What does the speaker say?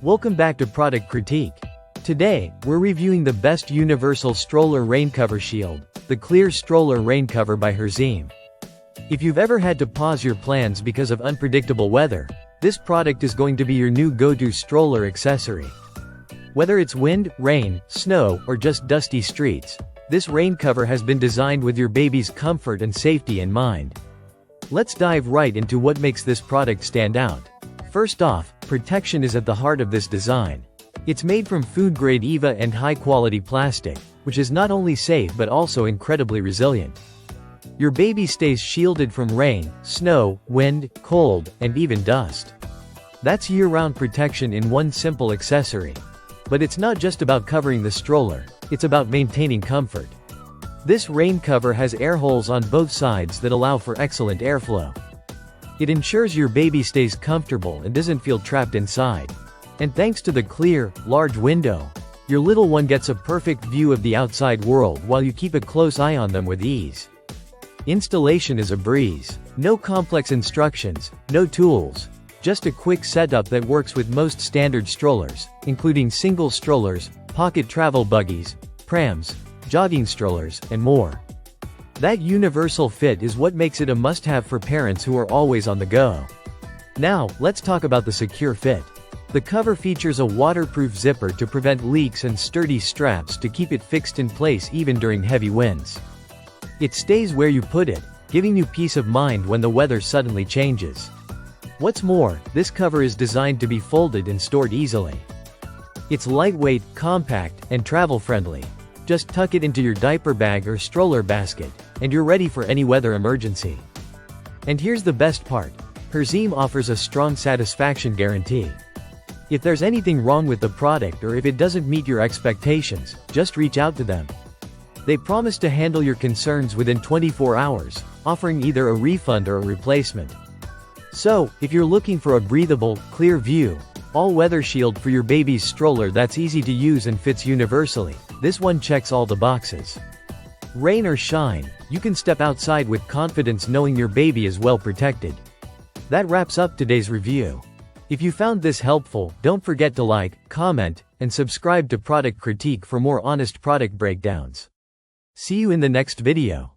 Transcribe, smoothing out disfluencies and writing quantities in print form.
Welcome back to Product Critique. Today, we're reviewing the best universal stroller rain cover shield, the Clear Stroller Rain Cover by Hrzeem. If you've ever had to pause your plans because of unpredictable weather, this product is going to be your new go-to stroller accessory. Whether it's wind, rain, snow, or just dusty streets, this rain cover has been designed with your baby's comfort and safety in mind. Let's dive right into what makes this product stand out. First off, protection is at the heart of this design. It's made from food-grade EVA and high-quality plastic, which is not only safe but also incredibly resilient. Your baby stays shielded from rain, snow, wind, cold, and even dust. That's year-round protection in one simple accessory. But it's not just about covering the stroller, it's about maintaining comfort. This rain cover has air holes on both sides that allow for excellent airflow. It ensures your baby stays comfortable and doesn't feel trapped inside. And thanks to the clear, large window, your little one gets a perfect view of the outside world while you keep a close eye on them with ease. Installation is a breeze. No complex instructions, no tools. Just a quick setup that works with most standard strollers, including single strollers, pocket travel buggies, prams, jogging strollers, and more. That universal fit is what makes it a must-have for parents who are always on the go. Now, let's talk about the secure fit. The cover features a waterproof zipper to prevent leaks and sturdy straps to keep it fixed in place even during heavy winds. It stays where you put it, giving you peace of mind when the weather suddenly changes. What's more, this cover is designed to be folded and stored easily. It's lightweight, compact, and travel-friendly. Just tuck it into your diaper bag or stroller basket, and you're ready for any weather emergency. And here's the best part. Hrzeem offers a strong satisfaction guarantee. If there's anything wrong with the product or if it doesn't meet your expectations, just reach out to them. They promise to handle your concerns within 24 hours, offering either a refund or a replacement. So, if you're looking for a breathable, clear view, all-weather shield for your baby's stroller that's easy to use and fits universally, this one checks all the boxes. Rain or shine, you can step outside with confidence knowing your baby is well protected. That wraps up today's review. If you found this helpful, don't forget to like, comment, and subscribe to Product Critique for more honest product breakdowns. See you in the next video.